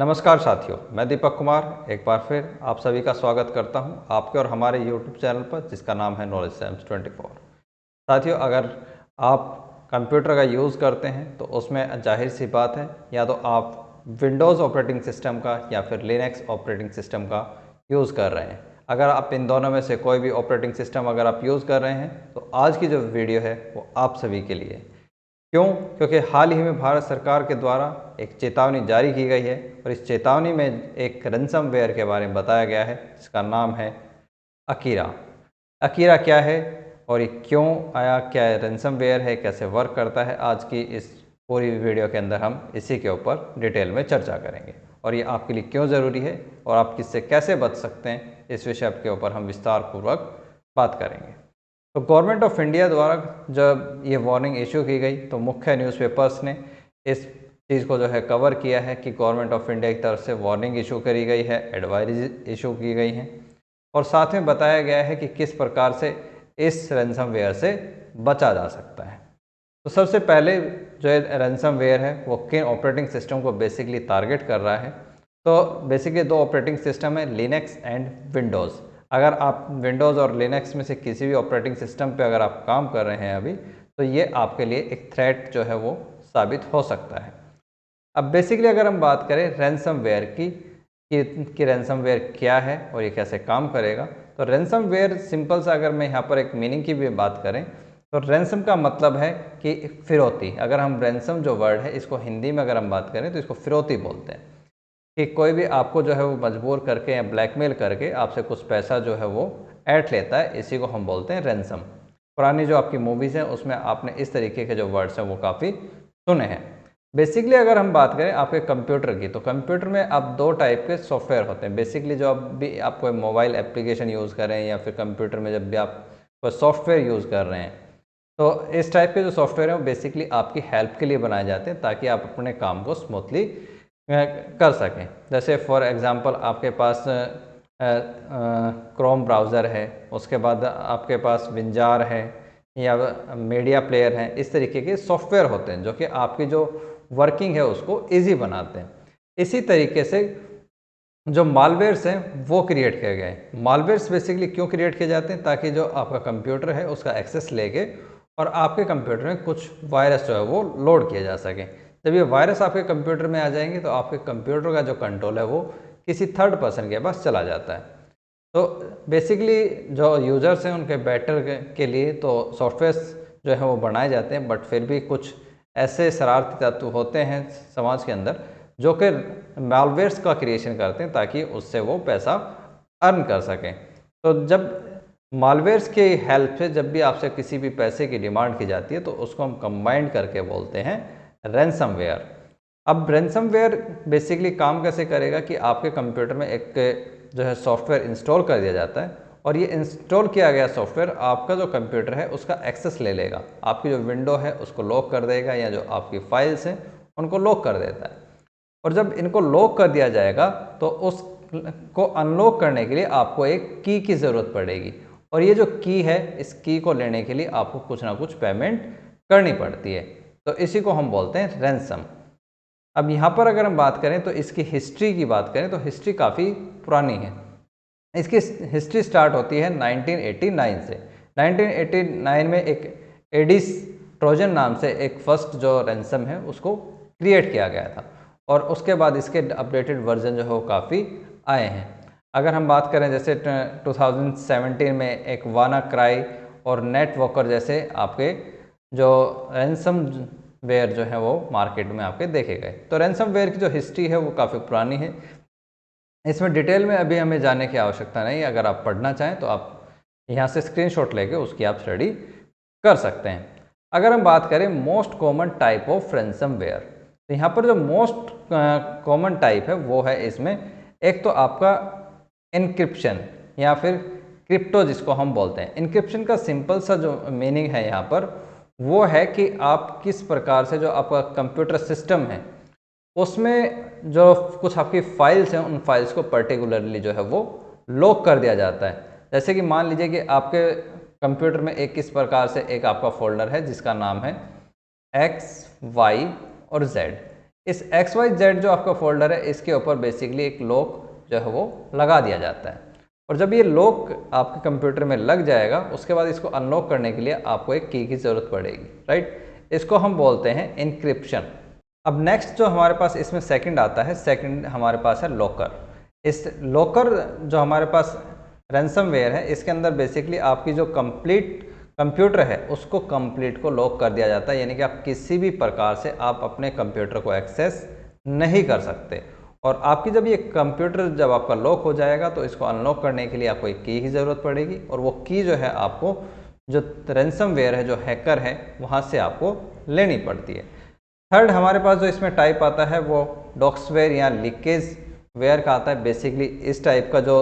नमस्कार साथियों, मैं दीपक कुमार एक बार फिर आप सभी का स्वागत करता हूं आपके और हमारे YouTube चैनल पर जिसका नाम है नॉलेज साइंस 24। साथियों, अगर आप कंप्यूटर का यूज़ करते हैं तो उसमें जाहिर सी बात है या तो आप विंडोज़ ऑपरेटिंग सिस्टम का या फिर लिनक्स ऑपरेटिंग सिस्टम का यूज़ कर रहे हैं। अगर आप इन दोनों में से कोई भी ऑपरेटिंग सिस्टम अगर आप यूज़ कर रहे हैं तो आज की जो वीडियो है वो आप सभी के लिए है। क्यों? क्योंकि हाल ही में भारत सरकार के द्वारा एक चेतावनी जारी की गई है और इस चेतावनी में एक रैनसमवेयर के बारे में बताया गया है जिसका नाम है अकीरा। अकीरा क्या है और ये क्यों आया, क्या रैनसमवेयर है, कैसे वर्क करता है, आज की इस पूरी वीडियो के अंदर हम इसी के ऊपर डिटेल में चर्चा करेंगे और ये आपके लिए क्यों ज़रूरी है और आप किससे कैसे बच सकते हैं, इस विषय के ऊपर हम विस्तार पूर्वक बात करेंगे। तो गवर्नमेंट ऑफ इंडिया द्वारा जब ये वार्निंग इशू की गई तो मुख्य न्यूज़पेपर्स ने इस चीज़ को जो है कवर किया है कि गवर्नमेंट ऑफ इंडिया की तरफ से वार्निंग इशू करी गई है, एडवाइजरी इशू की गई हैं और साथ में बताया गया है कि किस प्रकार से इस रैनसमवेयर से बचा जा सकता है। तो सबसे पहले जो है रैनसमवेयर है वो किन ऑपरेटिंग सिस्टम को बेसिकली टारगेट कर रहा है। तो बेसिकली दो ऑपरेटिंग सिस्टम है, लिनक्स एंड विंडोज़। अगर आप विंडोज़ और लिनक्स में से किसी भी ऑपरेटिंग सिस्टम पे अगर आप काम कर रहे हैं अभी, तो ये आपके लिए एक थ्रेट जो है वो साबित हो सकता है। अब बेसिकली अगर हम बात करें रैनसमवेयर की कि रैनसमवेयर क्या है और ये कैसे काम करेगा, तो रैनसमवेयर सिंपल सा अगर मैं यहाँ पर एक मीनिंग की भी बात करें तो रैनसम का मतलब है कि फिरौती। अगर हम रैनसम जो वर्ड है इसको हिंदी में अगर हम बात करें तो इसको फिरौती बोलते हैं कि कोई भी आपको जो है वो मजबूर करके या ब्लैकमेल करके आपसे कुछ पैसा जो है वो ऐंठ लेता है, इसी को हम बोलते हैं रैनसम। पुरानी जो आपकी मूवीज़ हैं उसमें आपने इस तरीके के जो वर्ड्स हैं वो काफ़ी सुने हैं। बेसिकली अगर हम बात करें आपके कंप्यूटर की, तो कंप्यूटर में अब दो टाइप के सॉफ्टवेयर होते हैं। बेसिकली जो अब भी आप कोई मोबाइल एप्लीकेशन यूज़ करें या फिर कंप्यूटर में जब भी आप कोई सॉफ्टवेयर यूज़ कर रहे हैं, तो इस टाइप के जो सॉफ्टवेयर हैं वो बेसिकली आपकी हेल्प के लिए बनाए जाते हैं ताकि आप अपने काम को स्मूथली कर सकें। जैसे फॉर एग्ज़ाम्पल आपके पास क्रोम ब्राउज़र है, उसके बाद आपके पास विंजार है या मीडिया प्लेयर है। इस तरीके के सॉफ्टवेयर होते हैं जो कि आपकी जो वर्किंग है उसको ईजी बनाते हैं। इसी तरीके से जो मालवेयर्स हैं वो क्रिएट किए गए हैं। मालवेयर्स बेसिकली क्यों क्रिएट किए जाते हैं, ताकि जो आपका कंप्यूटर है उसका एक्सेस लेके और आपके कंप्यूटर में कुछ वायरस जो है वो लोड किए जा सकें। जब ये वायरस आपके कंप्यूटर में आ जाएंगे तो आपके कंप्यूटर का जो कंट्रोल है वो किसी थर्ड पर्सन के पास चला जाता है। तो बेसिकली जो यूज़र्स हैं उनके बेटर के लिए तो सॉफ्टवेयर्स जो है वो बनाए जाते हैं, बट फिर भी कुछ ऐसे शरारती तत्व होते हैं समाज के अंदर जो कि मालवेयर्स का क्रिएशन करते हैं ताकि उससे वो पैसा अर्न कर सकें। तो जब मालवेयर्स की हेल्प से जब भी आपसे किसी भी पैसे की डिमांड की जाती है तो उसको हम कंबाइंड करके बोलते हैं रैनसमवेयर। अब रैनसमवेयर बेसिकली काम कैसे करेगा कि आपके कंप्यूटर में एक जो है सॉफ्टवेयर इंस्टॉल कर दिया जाता है और ये इंस्टॉल किया गया सॉफ्टवेयर आपका जो कंप्यूटर है उसका एक्सेस ले लेगा, आपकी जो विंडो है उसको लॉक कर देगा या जो आपकी फाइल्स हैं उनको लॉक कर देता है। और जब इनको लॉक कर दिया जाएगा तो उसको अनलॉक करने के लिए आपको एक की ज़रूरत पड़ेगी और ये जो की है इस की को लेने के लिए आपको कुछ ना कुछ पेमेंट करनी पड़ती है। तो इसी को हम बोलते हैं रैनसम। अब यहाँ पर अगर हम बात करें तो इसकी हिस्ट्री की बात करें तो हिस्ट्री काफ़ी पुरानी है। इसकी हिस्ट्री स्टार्ट होती है 1989 से। 1989 में एक एडिस ट्रोजन नाम से एक फर्स्ट जो रैनसम है उसको क्रिएट किया गया था और उसके बाद इसके अपडेटेड वर्जन जो है वो काफ़ी आए हैं। अगर हम बात करें जैसे 2017 में एक वाना क्राई और नेटवर्कर जैसे आपके जो रैनसम वेयर जो है वो मार्केट में आपके देखे गए। तो रैनसमवेयर की जो हिस्ट्री है वो काफ़ी पुरानी है, इसमें डिटेल में अभी हमें जाने की आवश्यकता नहीं। अगर आप पढ़ना चाहें तो आप यहाँ से स्क्रीनशॉट लेके उसकी आप स्टडी कर सकते हैं। अगर हम बात करें most common type of ransomware, तो यहाँ पर जो मोस्ट कॉमन टाइप है वो है इसमें एक तो आपका इनक्रिप्शन या फिर क्रिप्टो जिसको हम बोलते हैं। इनक्रिप्शन का सिंपल सा जो मीनिंग है यहाँ पर वो है कि आप किस प्रकार से जो आपका कंप्यूटर सिस्टम है उसमें जो कुछ आपकी फाइल्स हैं उन फाइल्स को पर्टिकुलरली जो है वो लॉक कर दिया जाता है। जैसे कि मान लीजिए कि आपके कंप्यूटर में एक किस प्रकार से एक आपका फोल्डर है जिसका नाम है X, Y और Z। इस XYZ जो आपका फोल्डर है इसके ऊपर बेसिकली एक लॉक जो है वो लगा दिया जाता है। और जब ये लॉक आपके कंप्यूटर में लग जाएगा उसके बाद इसको अनलॉक करने के लिए आपको एक की ज़रूरत पड़ेगी, राइट। इसको हम बोलते हैं इनक्रिप्शन। अब नेक्स्ट जो हमारे पास इसमें सेकंड आता है, सेकंड हमारे पास है लॉकर। इस लॉकर जो हमारे पास रैंसमवेयर है इसके अंदर बेसिकली आपकी जो कंप्लीट कंप्यूटर है उसको कंप्लीट को लॉक कर दिया जाता है, यानी कि आप किसी भी प्रकार से आप अपने कंप्यूटर को एक्सेस नहीं कर सकते। और आपकी जब ये कंप्यूटर जब आपका लॉक हो जाएगा तो इसको अनलॉक करने के लिए आपको एक की ज़रूरत पड़ेगी, और वो की जो है आपको जो रैंसमवेयर है, जो हैकर है, वहाँ से आपको लेनी पड़ती है। थर्ड हमारे पास जो इसमें टाइप आता है वो डॉक्सवेयर या लीकेज वेयर का आता है। बेसिकली इस टाइप का जो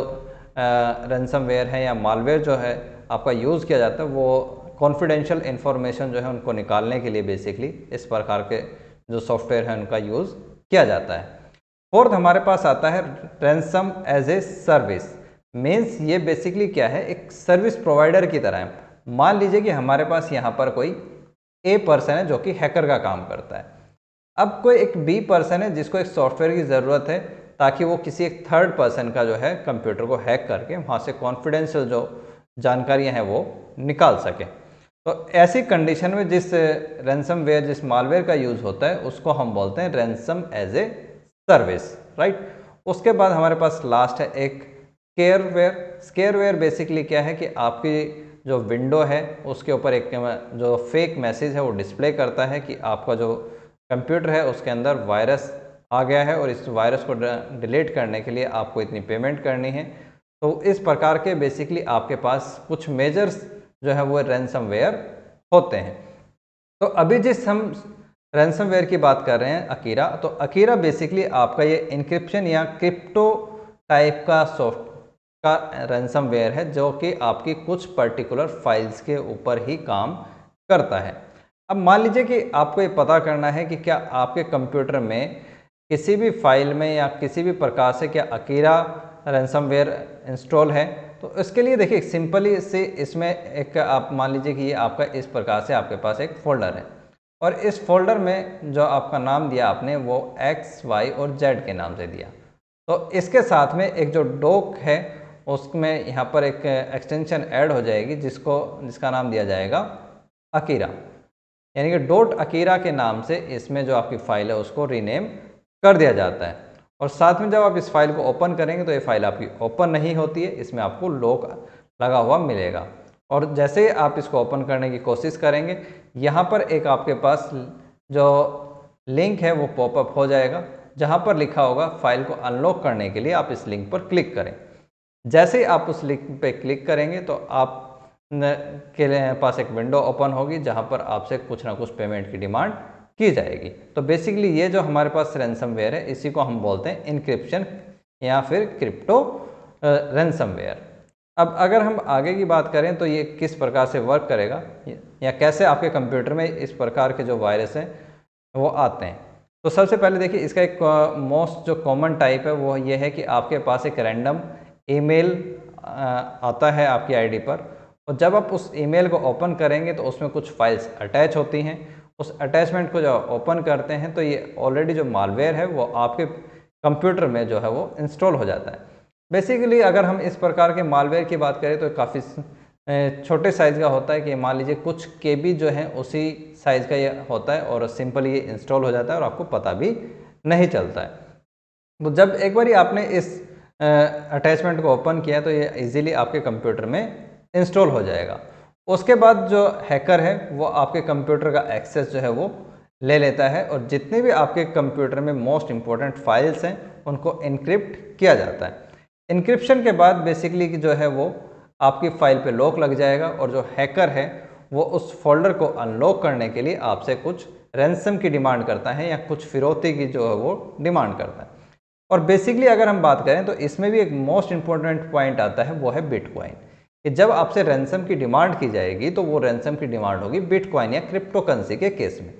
रैंसमवेयर है या मालवेयर जो है आपका यूज़ किया जाता है वो कॉन्फिडेंशियल इन्फॉर्मेशन जो है उनको निकालने के लिए बेसिकली इस प्रकार के जो सॉफ्टवेयर है उनका यूज़ किया जाता है। फोर्थ हमारे पास आता है ransom as a service. Means ये बेसिकली क्या है, एक सर्विस प्रोवाइडर की तरह है। मान लीजिए कि हमारे पास यहाँ पर कोई ए पर्सन है जो कि हैकर का काम करता है। अब कोई एक बी पर्सन है जिसको एक सॉफ्टवेयर की ज़रूरत है ताकि वो किसी एक थर्ड पर्सन का जो है कंप्यूटर को हैक करके वहाँ से कॉन्फिडेंशियल जो जानकारियाँ हैं वो निकाल सके। तो ऐसी कंडीशन में जिस रैंसमवेयर, जिस मालवेयर का यूज़ होता है उसको हम बोलते हैं ransom as a service, right. उसके बाद हमारे पास लास्ट है एक स्केयरवेयर। स्केयरवेयर बेसिकली क्या है कि आपकी जो विंडो है उसके ऊपर एक जो फेक मैसेज है वो डिस्प्ले करता है कि आपका जो कंप्यूटर है उसके अंदर वायरस आ गया है और इस वायरस को डिलीट करने के लिए आपको इतनी पेमेंट करनी है। तो इस प्रकार के बेसिकली आपके पास कुछ मेजर्स जो है वो रैंसमवेयर होते हैं। तो अभी जिस हम रैंसमवेयर की बात कर रहे हैं अकीरा, तो अकीरा बेसिकली आपका ये इनक्रिप्शन या क्रिप्टो टाइप का सॉफ्ट का रैंसमवेयर है जो कि आपकी कुछ पर्टिकुलर फाइल्स के ऊपर ही काम करता है। अब मान लीजिए कि आपको ये पता करना है कि क्या आपके कंप्यूटर में किसी भी फाइल में या किसी भी प्रकार से क्या अकीरा रैंसमवेयर इंस्टॉल है। तो इसके लिए देखिए सिंपली से इसमें एक आप मान लीजिए कि ये आपका इस प्रकार से आपके पास एक फ़ोल्डर है और इस फोल्डर में जो आपका नाम दिया आपने वो X, Y और Z के नाम से दिया। तो इसके साथ में एक जो डॉक है उसमें यहाँ पर एक एक्सटेंशन ऐड हो जाएगी जिसका नाम दिया जाएगा अकीरा, यानी कि डॉट अकीरा के नाम से इसमें जो आपकी फ़ाइल है उसको रीनेम कर दिया जाता है। और साथ में जब आप इस फाइल को ओपन करेंगे तो ये फाइल आपकी ओपन नहीं होती है, इसमें आपको लॉक लगा हुआ मिलेगा। और जैसे ही आप इसको ओपन करने की कोशिश करेंगे यहाँ पर एक आपके पास जो लिंक है वो पॉपअप हो जाएगा जहाँ पर लिखा होगा फाइल को अनलॉक करने के लिए आप इस लिंक पर क्लिक करें। जैसे ही आप उस लिंक पे क्लिक करेंगे तो आप के पास एक विंडो ओपन होगी जहाँ पर आपसे कुछ ना कुछ पेमेंट की डिमांड की जाएगी। तो बेसिकली ये जो हमारे पास रैंसमवेयर है इसी को हम बोलते हैं इनक्रिप्शन या फिर क्रिप्टो रैंसमवेयर। अब अगर हम आगे की बात करें तो ये किस प्रकार से वर्क करेगा या कैसे आपके कंप्यूटर में इस प्रकार के जो वायरस हैं वो आते हैं। तो सबसे पहले देखिए इसका एक मोस्ट जो कॉमन टाइप है वो ये है कि आपके पास एक रैंडम ईमेल आता है आपकी आईडी पर, और जब आप उस ईमेल को ओपन करेंगे तो उसमें कुछ फाइल्स अटैच होती हैं। उस अटैचमेंट को जब ओपन करते हैं तो ये ऑलरेडी जो मालवेयर है वो आपके कंप्यूटर में जो है वो इंस्टॉल हो जाता है। बेसिकली अगर हम इस प्रकार के मालवेयर की बात करें तो काफ़ी छोटे साइज़ का होता है कि मान लीजिए कुछ केबी जो है उसी साइज़ का ये होता है और सिंपली ये इंस्टॉल हो जाता है और आपको पता भी नहीं चलता है। तो जब एक बार आपने इस अटैचमेंट को ओपन किया तो ये इजीली आपके कंप्यूटर में इंस्टॉल हो जाएगा। उसके बाद जो हैकर है वो आपके कंप्यूटर का एक्सेस जो है वो ले लेता है और जितने भी आपके कंप्यूटर में मोस्ट इम्पॉर्टेंट फाइल्स हैं उनको इनक्रिप्ट किया जाता है। इनक्रिप्शन के बाद बेसिकली जो है वो आपकी फ़ाइल पे लॉक लग जाएगा और जो हैकर है वो उस फोल्डर को अनलॉक करने के लिए आपसे कुछ रैंसम की डिमांड करता है या कुछ फिरौती की जो है वो डिमांड करता है। और बेसिकली अगर हम बात करें तो इसमें भी एक मोस्ट इम्पॉर्टेंट पॉइंट आता है वो है बिटकॉइन, कि जब आपसे रैंसम की डिमांड की जाएगी तो वो रैंसम की डिमांड होगी बिटकॉइन या क्रिप्टो करेंसी के केस में।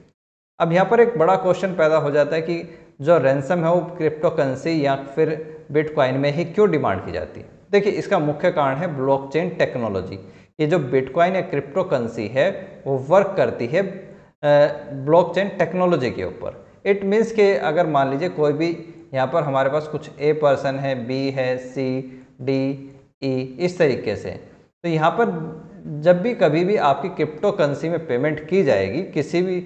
अब यहाँ पर एक बड़ा क्वेश्चन पैदा हो जाता है कि जो रैंसम है वो क्रिप्टो करेंसी या फिर बिटकॉइन में ही क्यों डिमांड की जाती है। देखिए इसका मुख्य कारण है ब्लॉकचेन टेक्नोलॉजी। ये जो बिटकॉइन या क्रिप्टो करेंसी है वो वर्क करती है ब्लॉकचेन टेक्नोलॉजी के ऊपर। इट मीन्स कि अगर मान लीजिए कोई भी यहाँ पर हमारे पास कुछ ए पर्सन है, बी है, सी, डी, ई, इस तरीके से, तो यहाँ पर जब भी कभी भी आपकी क्रिप्टो करेंसी में पेमेंट की जाएगी किसी भी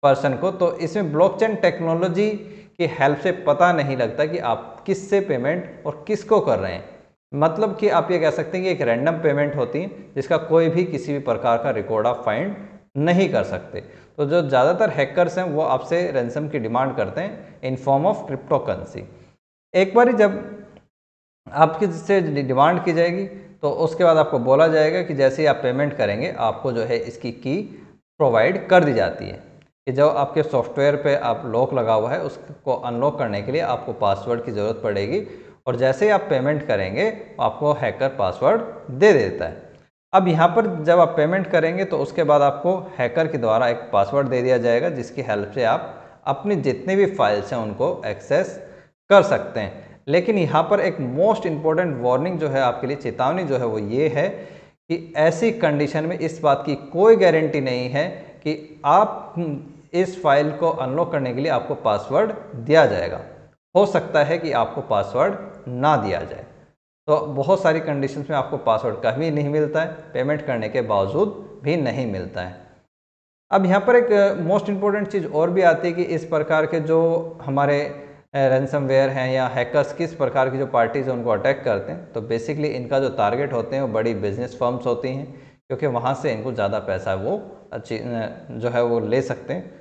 पर्सन को, तो इसमें ब्लॉकचेन टेक्नोलॉजी की हेल्प से पता नहीं लगता कि आप किससे पेमेंट और किसको कर रहे हैं। मतलब कि आप ये कह सकते हैं कि एक रैंडम पेमेंट होती है जिसका कोई भी किसी भी प्रकार का रिकॉर्ड आप फाइंड नहीं कर सकते। तो जो ज़्यादातर हैकर्स हैं वो आपसे रैंसम की डिमांड करते हैं in form of crypto currency. एक बार जब आपकी से डिमांड की जाएगी तो उसके बाद आपको बोला जाएगा कि जैसे ही आप पेमेंट करेंगे आपको जो है इसकी की प्रोवाइड कर दी जाती है कि जो आपके सॉफ्टवेयर पे आप लॉक लगा हुआ है उसको अनलॉक करने के लिए आपको पासवर्ड की ज़रूरत पड़ेगी, और जैसे ही आप पेमेंट करेंगे आपको हैकर पासवर्ड दे देता है। अब यहाँ पर जब आप पेमेंट करेंगे तो उसके बाद आपको हैकर के द्वारा एक पासवर्ड दे दिया जाएगा जिसकी हेल्प से आप अपनी जितनी भी फाइल्स हैं उनको एक्सेस कर सकते हैं। लेकिन यहाँ पर एक मोस्ट इम्पॉर्टेंट वार्निंग जो है आपके लिए, चेतावनी जो है वो ये है कि ऐसी कंडीशन में इस बात की कोई गारंटी नहीं है कि आप इस फाइल को अनलॉक करने के लिए आपको पासवर्ड दिया जाएगा। हो सकता है कि आपको पासवर्ड ना दिया जाए। तो बहुत सारी कंडीशंस में आपको पासवर्ड कभी नहीं मिलता है, पेमेंट करने के बावजूद भी नहीं मिलता है। अब यहाँ पर एक मोस्ट इम्पॉर्टेंट चीज़ और भी आती है कि इस प्रकार के जो हमारे रैंसमवेयर हैं या हैकर्स किस प्रकार की जो पार्टीज हैं उनको अटैक करते हैं। तो बेसिकली इनका जो टारगेट होते हैं वो बड़ी बिजनेस फर्म्स होती हैं, क्योंकि वहाँ से इनको ज़्यादा पैसा वो अच्छी जो है वो ले सकते हैं।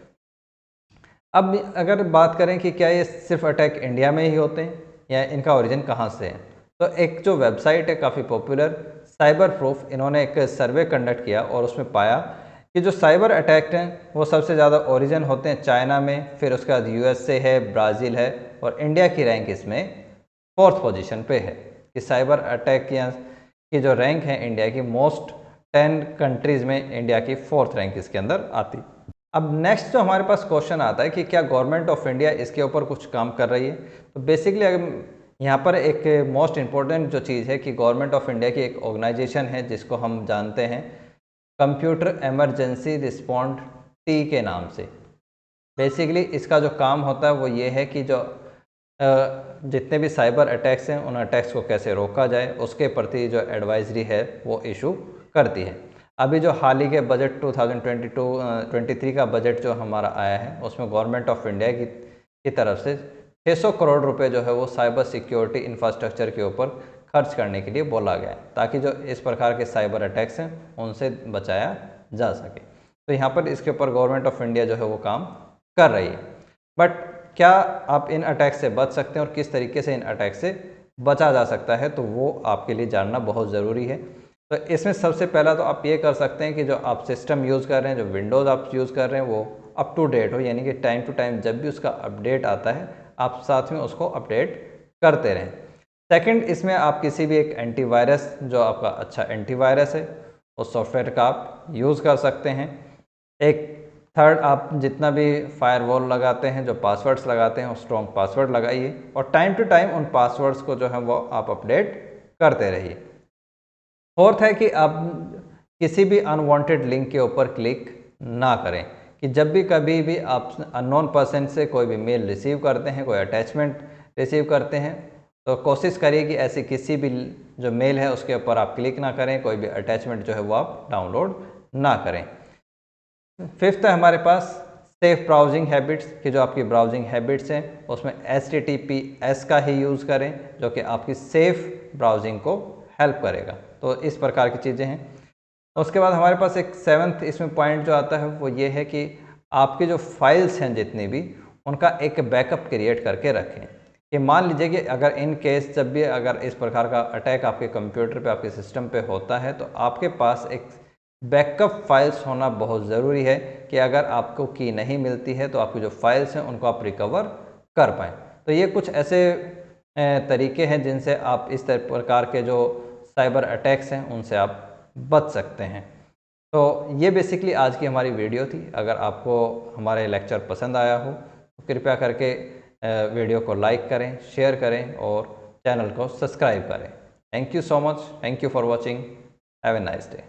अब अगर बात करें कि क्या ये सिर्फ अटैक इंडिया में ही होते हैं या इनका ओरिजिन कहाँ से है, तो एक जो वेबसाइट है काफ़ी पॉपुलर साइबर प्रूफ, इन्होंने एक सर्वे कंडक्ट किया और उसमें पाया कि जो साइबर अटैक हैं वो सबसे ज़्यादा ओरिजिन होते हैं चाइना में, फिर उसके बाद यूएसए है, ब्राज़ील है, और इंडिया की रैंक इसमें 4th पोजीशन पे है कि साइबर अटैक की जो रैंक है इंडिया की मोस्ट 10 कंट्रीज़ में इंडिया की 4th रैंक इसके अंदर आती। अब नेक्स्ट जो हमारे पास क्वेश्चन आता है कि क्या गवर्नमेंट ऑफ इंडिया इसके ऊपर कुछ काम कर रही है। तो बेसिकली अगर यहाँ पर एक मोस्ट इम्पॉर्टेंट जो चीज़ है कि गवर्नमेंट ऑफ इंडिया की एक ऑर्गेनाइजेशन है जिसको हम जानते हैं कंप्यूटर इमरजेंसी रिस्पॉन्ड टी के नाम से। बेसिकली इसका जो काम होता है वो ये है कि जो जितने भी साइबर अटैक्स हैं उन अटैक्स को कैसे रोका जाए उसके प्रति जो एडवाइजरी है वो इशू करती है। अभी जो हाल ही के बजट 2022-23 का बजट जो हमारा आया है उसमें गवर्नमेंट ऑफ इंडिया की तरफ से 600 करोड़ रुपए जो है वो साइबर सिक्योरिटी इंफ्रास्ट्रक्चर के ऊपर खर्च करने के लिए बोला गया है, ताकि जो इस प्रकार के साइबर अटैक्स हैं उनसे बचाया जा सके। तो यहाँ पर इसके ऊपर गवर्नमेंट ऑफ इंडिया जो है वो काम कर रही है। बट क्या आप इन अटैक से बच सकते हैं और किस तरीके से इन अटैक से बचा जा सकता है, तो वो आपके लिए जानना बहुत ज़रूरी है। तो इसमें सबसे पहला तो आप ये कर सकते हैं कि जो आप सिस्टम यूज़ कर रहे हैं, जो विंडोज़ आप यूज़ कर रहे हैं वो अप टू डेट हो, यानी कि टाइम टू टाइम जब भी उसका अपडेट आता है आप साथ में उसको अपडेट करते रहें। सेकंड, इसमें आप किसी भी एक एंटीवायरस, जो आपका अच्छा एंटीवायरस है उस सॉफ्टवेयर का आप यूज़ कर सकते हैं। एक थर्ड, आप जितना भी फायरवॉल लगाते हैं, जो पासवर्ड्स लगाते हैं, वो स्ट्रॉन्ग पासवर्ड लगाइए और टाइम टू टाइम उन पासवर्ड्स को जो है वो आप अपडेट करते रहिए। फोर्थ है कि आप किसी भी अनवांटेड लिंक के ऊपर क्लिक ना करें, कि जब भी कभी भी आप अननोन पर्सन से कोई भी मेल रिसीव करते हैं, कोई अटैचमेंट रिसीव करते हैं, तो कोशिश करिए कि ऐसी किसी भी जो मेल है उसके ऊपर आप क्लिक ना करें, कोई भी अटैचमेंट जो है वो आप डाउनलोड ना करें। फिफ्थ है हमारे पास सेफ ब्राउजिंग हैबिट्स, कि जो आपकी ब्राउजिंग हैबिट्स हैं उसमें HTTPS का ही यूज़ करें, जो कि आपकी सेफ ब्राउजिंग को हेल्प करेगा। तो इस प्रकार की चीज़ें हैं। उसके बाद हमारे पास एक सेवन्थ इसमें पॉइंट जो आता है वो ये है कि आपकी जो फाइल्स हैं जितनी भी, उनका एक बैकअप क्रिएट करके रखें। कि मान लीजिए कि अगर इन केस जब भी अगर इस प्रकार का अटैक आपके कंप्यूटर पे, आपके सिस्टम पे होता है, तो आपके पास एक बैकअप फाइल्स होना बहुत ज़रूरी है कि अगर आपको की नहीं मिलती है तो आपकी जो फाइल्स हैं उनको आप रिकवर कर पाएँ। तो ये कुछ ऐसे तरीके हैं जिनसे आप इस प्रकार के जो साइबर अटैक्स हैं उनसे आप बच सकते हैं। तो ये बेसिकली आज की हमारी वीडियो थी। अगर आपको हमारे लेक्चर पसंद आया हो तो कृपया करके वीडियो को लाइक करें, शेयर करें और चैनल को सब्सक्राइब करें। Thank you so much. Thank you for watching. Have a nice day.